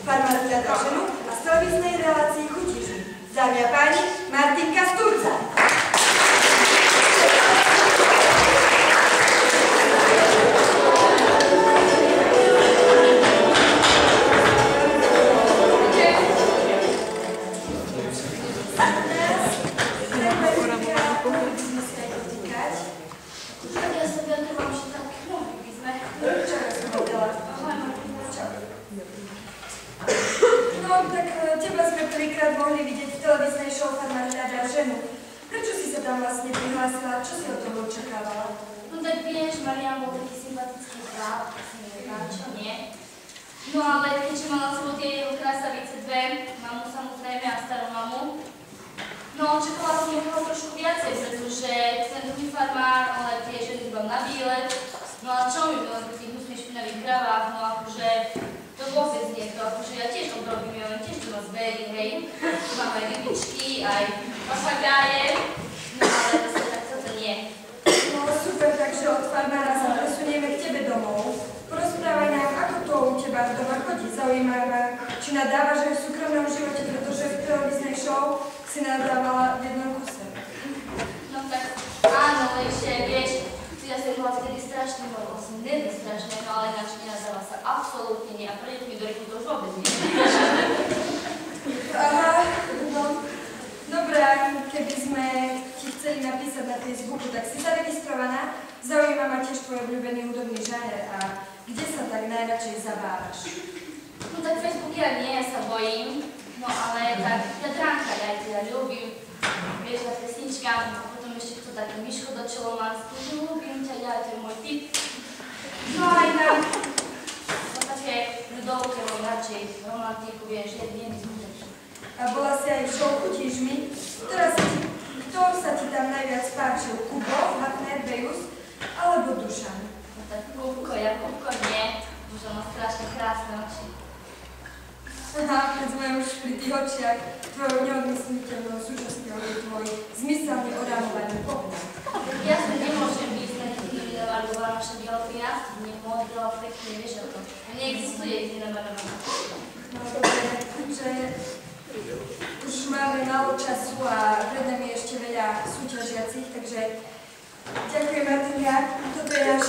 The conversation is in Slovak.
Farmára hľadá ženu a z televíznej relácii Chutíš mi. Dámy a páni, Martinka Sturza. No ale keďže mala sebou tie jeho krásavice dve, mamu samozrejme a starú mamu, no čakala som jeho trošku viacej, pretože ten druhý farmár, ale tie ženy iba na výlet, no a čo mi bylo pri tých husných špinavých kravách, no akože to vôbec nie to, akože ja tiež obrobím, ja len tiež doma zvery, hej, mám aj rybičky, aj papagáje, no ale zase takto to nie. No super, takže od farmára sa presunieme k tebe domov. Porozprávaj nám, ako to u teba doma chodí. Zaujíma ma, či nadávaš aj v súkromnom živote, pretože v televíznej show si nadávala v jednom kuse. No tak áno, ešte vieš, ja som bola vtedy strašne, bola som neviem strašne, no ale ináč nenadáva sa absolútne nie a prejde mi do rychu, to už vôbec nie. Aha, no. Dobré, keby sme ti chceli napísať na Facebooku, tak si zaregistrovaná. Zaujíma ma tiež tvoj obľúbený hudobný žáner a kde sa tak najradšej zabávaš? No tak Facebook ja nie, ja sa bojím, no ale tak Jadranka, ja aj teda ľúbim, vieš, tá pesnička, a potom ešte kto taký Miško do Čelomanskú, ľúbim ťa, ja, to je môj typ. No aj tam, no také ľudovke, mám radšej romantiku, vieš, jedný skutečný. A bola si aj v show Chutíš mi? Kto sa ti tam najviac páčil? Kubo, Hafner, Bejus alebo Dušan? No tak Kubko, ja Kubko nie, Dušan má strašne krásne oči. Aha, keď sme už pri tých očiach, tvojou neodmysliteľnou súčasťou je tvoj zmyselne orámovaný pohľad. Ja sa nemôžem byť na tých nevaľová naša biológia, nie modrá, pekne, vieš o tom. Neexistuje iná barva. No dobre, že už máme málo času a pred nami ešte veľa súťažiacich, takže ďakujem Martinka, toto je náš